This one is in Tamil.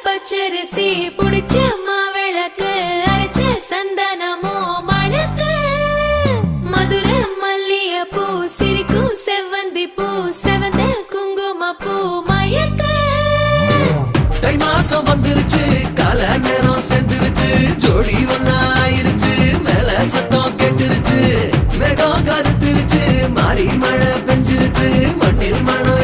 பச்சரிசி புடிச்ச மாவிளக்கு அரைச்ச சந்தனமோ மணக்கு மதுர மல்லிய பூ சிரிக்கும் செவ்வந்தி பூ செவந்த குங்கும பூ மயக்க தை மாசம் வந்துருச்சு கால நேரம் சென்றுருச்சு ஜோடி ஒன்னாயிருச்சு மேல சத்தம் கெட்டுருச்சு மேகம் கருத்துருச்சு மாறி மழை பெஞ்சிருச்சு மண்ணில் மனம்